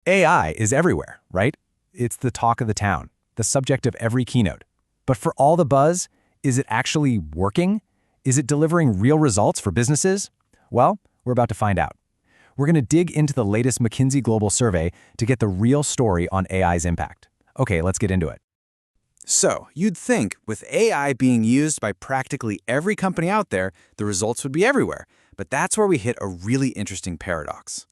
AI is everywhere, right? It's the talk of the town, the subject of every keynote. But for all the buzz, is it actually working? Is it delivering real results for businesses? Well, we're about to find out. We're going to dig into the latest McKinsey Global Survey to get the real story on AI's impact. Okay, let's get into it. So, you'd think with AI being used by practically every company out there, the results would be everywhere. But that's where we hit a really interesting paradox.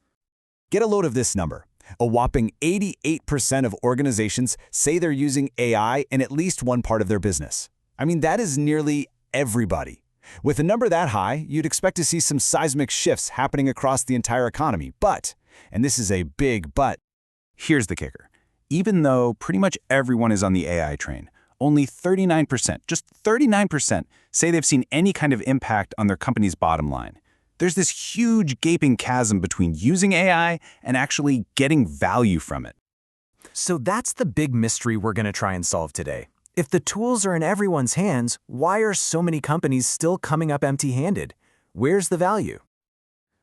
Get a load of this number. A whopping 88% of organizations say they're using AI in at least one part of their business. I mean, that is nearly everybody. With a number that high, you'd expect to see some seismic shifts happening across the entire economy. But, and this is a big but, Here's the kicker. Even though pretty much everyone is on the AI train, only 39%, just 39%, say they've seen any kind of impact on their company's bottom line. There's this huge gaping chasm between using AI and actually getting value from it. So that's the big mystery we're going to try and solve today. If the tools are in everyone's hands, why are so many companies still coming up empty-handed? Where's the value?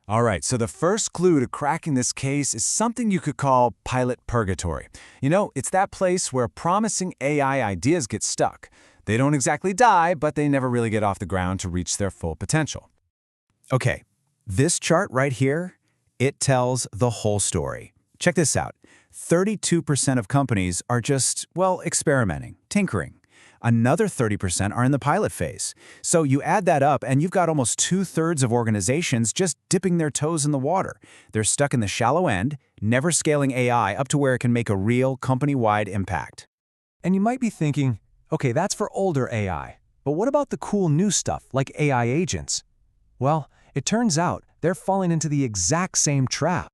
All right, so the first clue to cracking this case is something you could call pilot purgatory. You know, it's that place where promising AI ideas get stuck. They don't exactly die, but they never really get off the ground to reach their full potential. Okay, this chart right here, it tells the whole story. Check this out. 32% of companies are just, well, experimenting, tinkering. Another 30% are in the pilot phase. So you add that up and you've got almost 2/3 of organizations just dipping their toes in the water. They're stuck in the shallow end, never scaling AI up to where it can make a real company-wide impact. And you might be thinking, okay, that's for older AI. But what about the cool new stuff like AI agents? Well, it turns out they're falling into the exact same trap.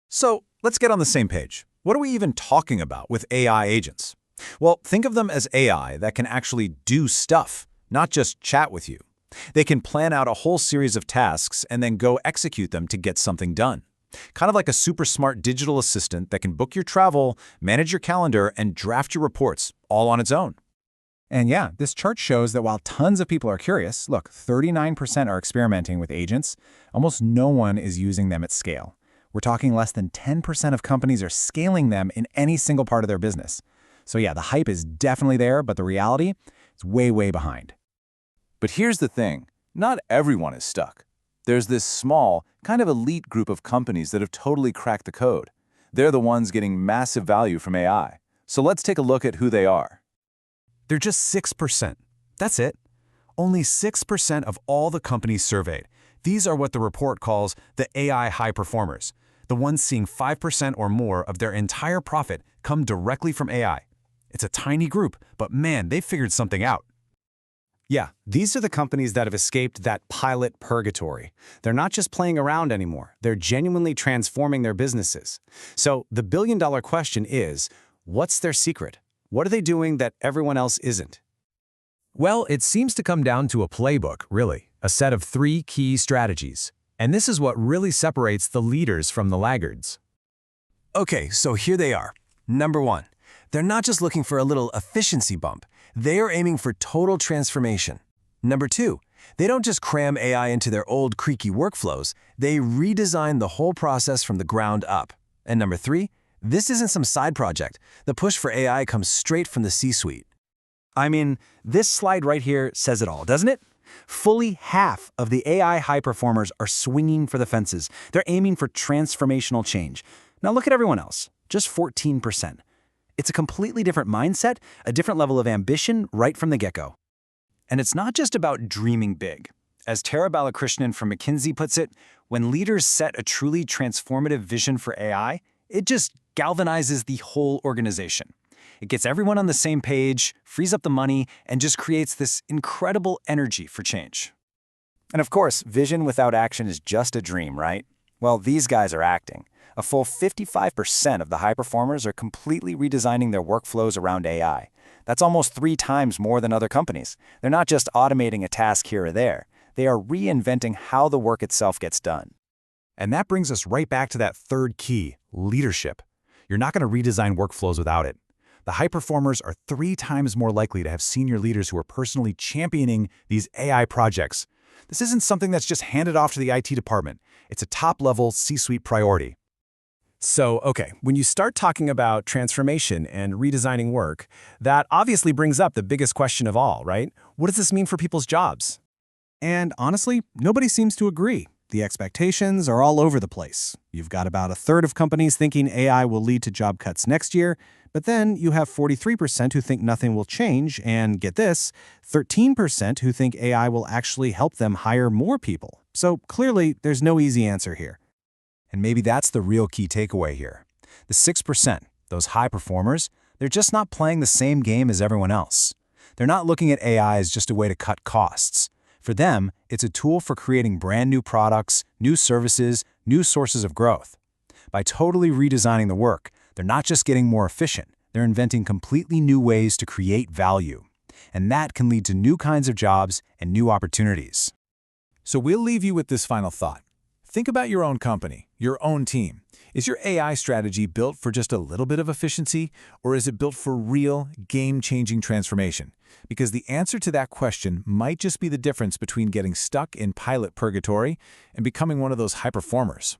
So let's get on the same page. What are we even talking about with AI agents? Well, think of them as AI that can actually do stuff, not just chat with you. They can plan out a whole series of tasks and then go execute them to get something done. Kind of like a super smart digital assistant that can book your travel, manage your calendar, and draft your reports, all on its own. And yeah, this chart shows that while tons of people are curious, look, 39% are experimenting with agents, almost no one is using them at scale. We're talking less than 10% of companies are scaling them in any single part of their business. So yeah, the hype is definitely there, but the reality is way, way behind. But here's the thing, not everyone is stuck. There's this small, kind of elite group of companies that have totally cracked the code. They're the ones getting massive value from AI. So let's take a look at who they are. They're just 6%. That's it. Only 6% of all the companies surveyed. These are what the report calls the AI high performers, the ones seeing 5% or more of their entire profit come directly from AI. It's a tiny group, but man, they figured something out. Yeah, these are the companies that have escaped that pilot purgatory. They're not just playing around anymore. They're genuinely transforming their businesses. So the billion-dollar question is, what's their secret? What are they doing that everyone else isn't? Well, it seems to come down to a playbook, really, a set of 3 key strategies. And this is what really separates the leaders from the laggards. Okay, so here they are. Number 1, they're not just looking for a little efficiency bump. They are aiming for total transformation. Number 2, they don't just cram AI into their old creaky workflows. They redesign the whole process from the ground up. And number 3, this isn't some side project. The push for AI comes straight from the C-suite. I mean, this slide right here says it all, doesn't it? Fully half of the AI high performers are swinging for the fences. They're aiming for transformational change. Now look at everyone else, just 14%. It's a completely different mindset, a different level of ambition right from the get-go. And it's not just about dreaming big. As Tara Balakrishnan from McKinsey puts it, when leaders set a truly transformative vision for AI, it just galvanizes the whole organization. It gets everyone on the same page, frees up the money, and just creates this incredible energy for change. And of course, vision without action is just a dream, right? Well, these guys are acting. A full 55% of the high performers are completely redesigning their workflows around AI. That's almost 3 times more than other companies. They're not just automating a task here or there. They are reinventing how the work itself gets done. And that brings us right back to that third key, leadership. You're not going to redesign workflows without it. The high performers are 3 times more likely to have senior leaders who are personally championing these AI projects. This isn't something that's just handed off to the IT department. It's a top-level C-suite priority. So, okay, when you start talking about transformation and redesigning work, that obviously brings up the biggest question of all, right? What does this mean for people's jobs? And honestly, nobody seems to agree. The expectations are all over the place. You've got about a third of companies thinking AI will lead to job cuts next year, but then you have 43% who think nothing will change, and get this, 13% who think AI will actually help them hire more people. So clearly, there's no easy answer here. And maybe that's the real key takeaway here. The 6%, those high performers, they're just not playing the same game as everyone else. They're not looking at AI as just a way to cut costs. For them, it's a tool for creating brand new products, new services, new sources of growth. By totally redesigning the work, they're not just getting more efficient, they're inventing completely new ways to create value. And that can lead to new kinds of jobs and new opportunities. So we'll leave you with this final thought. Think about your own company, your own team. Is your AI strategy built for just a little bit of efficiency, or is it built for real, game-changing transformation? Because the answer to that question might just be the difference between getting stuck in pilot purgatory and becoming one of those high performers.